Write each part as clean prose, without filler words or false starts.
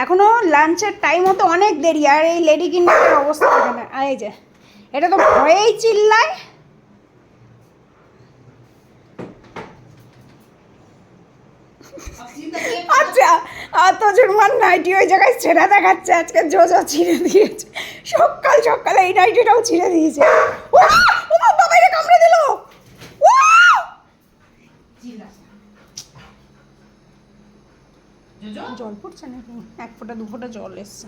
এখনো লাঞ্চের টাইম হতে অনেক দেরি, আর এই লেডি কিন্ডারের অবস্থা এখানে। আর এই যে এটা তো ভয়েই চিল্লায়। আচ্ছা, আর তো জুরমান নাইটি ওই জায়গায় ছেঁড়া দেখাচ্ছে, আজকে জোজো ছিঁড়ে দিয়েছে, সকাল সকালে এই নাইটিটাও ছিঁড়ে দিয়েছে। ও বাবা, এটা কামড়ে দিল। জল পড়ছে নাকি? 1 ফোঁটা 2 ফোঁটা জল এসছে।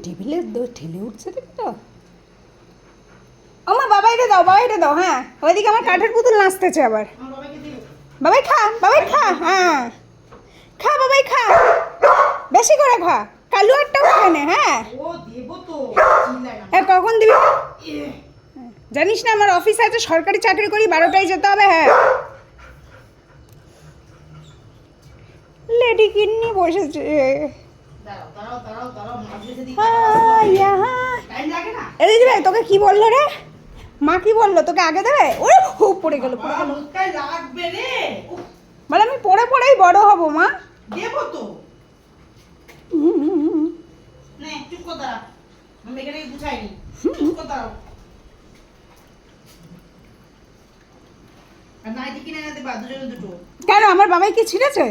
টেবিলে ঠেলে উঠছে দেখতো। আমার বাবা এটা দাও, বাবা এটা দাও। হ্যাঁ, ওইদিকে আমার কাঠের পুতুল নাচতেছে আবার। বাবাই খা, বাবাই খা। হ্যাঁ খা বাবাই খা, বেশি করে খা। কালু একটাও খায় না। হ্যাঁ, কখন দিবি জানিস না? আমার অফিস আছে, সরকারি চাকরি করি, 12টায় যেতে হবে। হ্যাঁ, লেডি কিন্নি বসেছে। তোকে কি বললো রে? মা কি বললো তোকে? আগে দেবে? ওরে খুব পড়ে গেল, পড়ে গেল। বলে আমি পড়ে পড়েই বড় হব মা। দেবো তো। কেন আমার বাবাই কি ছিঁড়েছে?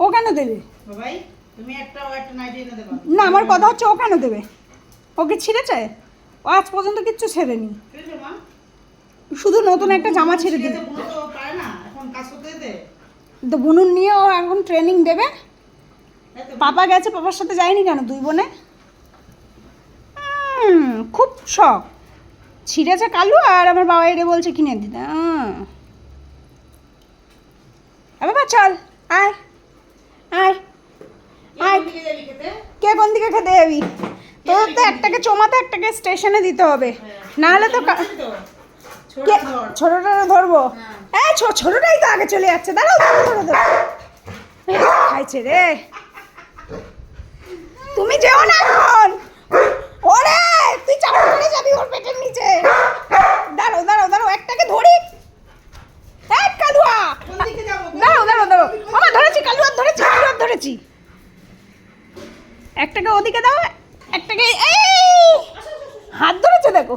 ও কেন দেবে? না, আমার কথা হচ্ছে ও কেন দেবে? ওকে ছিঁড়েছে? ও আজ পর্যন্ত কিচ্ছু ছেড়েনি, শুধু নতুন একটা জামা ছেড়ে দিই। তো বুনুন নিয়ে ও এখন ট্রেনিং দেবে। পাপা গেছে, পাপার সাথে যায়নি কেন? 2 বোনে খুব শখ। ছিঁড়েছে কালু, আর আমার বাবা এটা বলছে কিনে দিতে। বাবা চল, আয় আয় আয়। কে কোন দিকে খেতে যাবি? তোর তো একটাকে চমাতে, একটাকে স্টেশনে দিতে হবে, না হলে তো। ছোটটা ধরবো? হ্যাঁ, ছোটটাই তো আগে চলে যাচ্ছে। দাঁড়াও, খাইছে রে। তুমি যেও না এখন। ওরে তুই চাপা পড়ে যাবি ওর পেটের নিচে। দাঁড়াও দাঁড়াও দাঁড়াও, একটাকে ধরি। এক কালুয়া, দাঁড়াও দাঁড়াও দাঁড়াও। আমার ধরেছি, কালুয়া ধরেছি, কালুয়া ধরেছি। একটাকে ওদিকে দাও, একটাকে এই হাত ধরেছে দেখো।